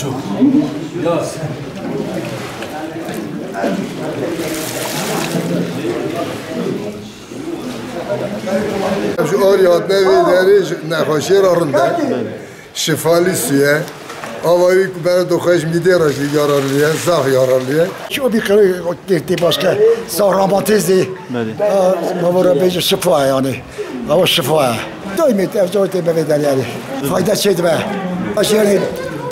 çok. Şu ariyat nevederi nexoşi rarında. Şifali suye. Avayı bana dokuz mide rajli yararlıya, zah yararlıya. Şu bir kere gitti başka sağramatizdi. Mavura bence şifa yani. Ama şifa. Daimi tevziyat bevedel yani. Fayda şeydi be. Aşağıya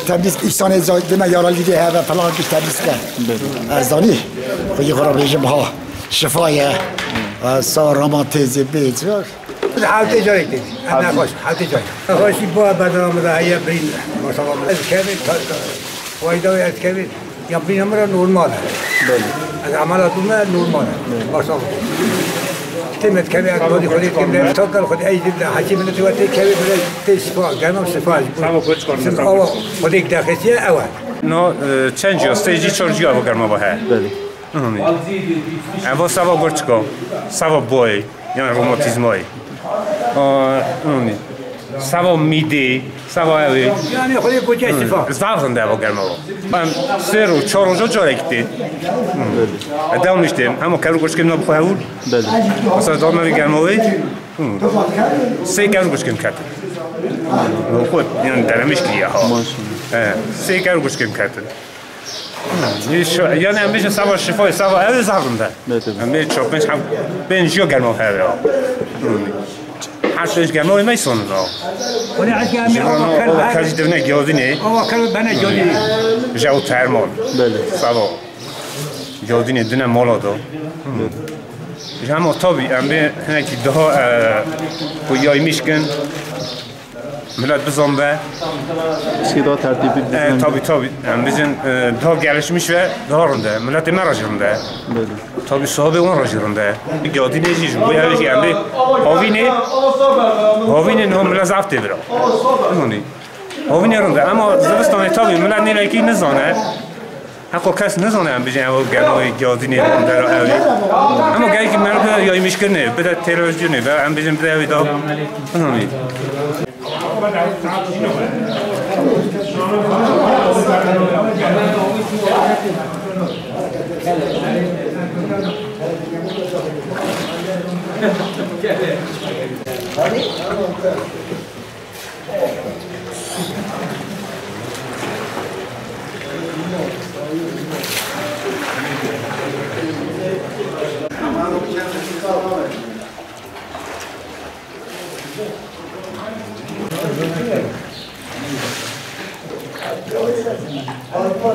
temiz ihsan deme yararlı diye heve falan bir temizle. Erzani. Kıyı kara rejim ha. Şifaya. Sağramatizdi beyciyor. حالتي جايتي انا خوش حالتي جاي خوش با برنامه ده هي برين مثلا از كبير وايدا از كبير يا برين امر نورمال از عملات ما نورمال ما شاء الله تمت كبير بودي خدي كبير توكل خدي اي جبل حكي من توتي كبير تشفى جنب شفاء او خدي داخليه اول نو چنجی استیجی چورجی آب گرما با ها اما سوا گرچکو سوا بوی یا روماتیزمای سوا میدی سوا اوی يعني خدي بوجه شفاء زاغن ده با گرما من سه رو چهارونجا جاره کتی ادام میشتیم اما کرو گرچکیم نبخو هول مثلا دام نمی گرماوی سه کرو گرچکیم کتی خود یعنی درمش کلیه ها سه کرو گرچکیم کتی یعنی همیشه سوا شفای سوا اوی زاغن ده همیشه چوب میش هم بینجیو گرما هوا حرفش گرمای میسونه را خدي عاد كامي کسی دونه گیادینه او كلو بنا جودي جو ترمال سوا گیادینه دونه مالا دو جمع طبی ام به هنکی ده کویای میشکن ملت بزن به سیدا ترتیبی طبی ام بزن ده gelişmiş ve dağırında millet ne rajırında tabi sahibi on rajırında gadi nejiş bu yani yani havine ne millet zafte bira yani havine rında ama zıvıstan tabi millet ne ki ne zane Hakka kes ne zannem bizim o gadi ne rında evi ama gel ki merkez yaymış kırne bir de teröristçi ne ve bizim bir de evi daha yani Alfa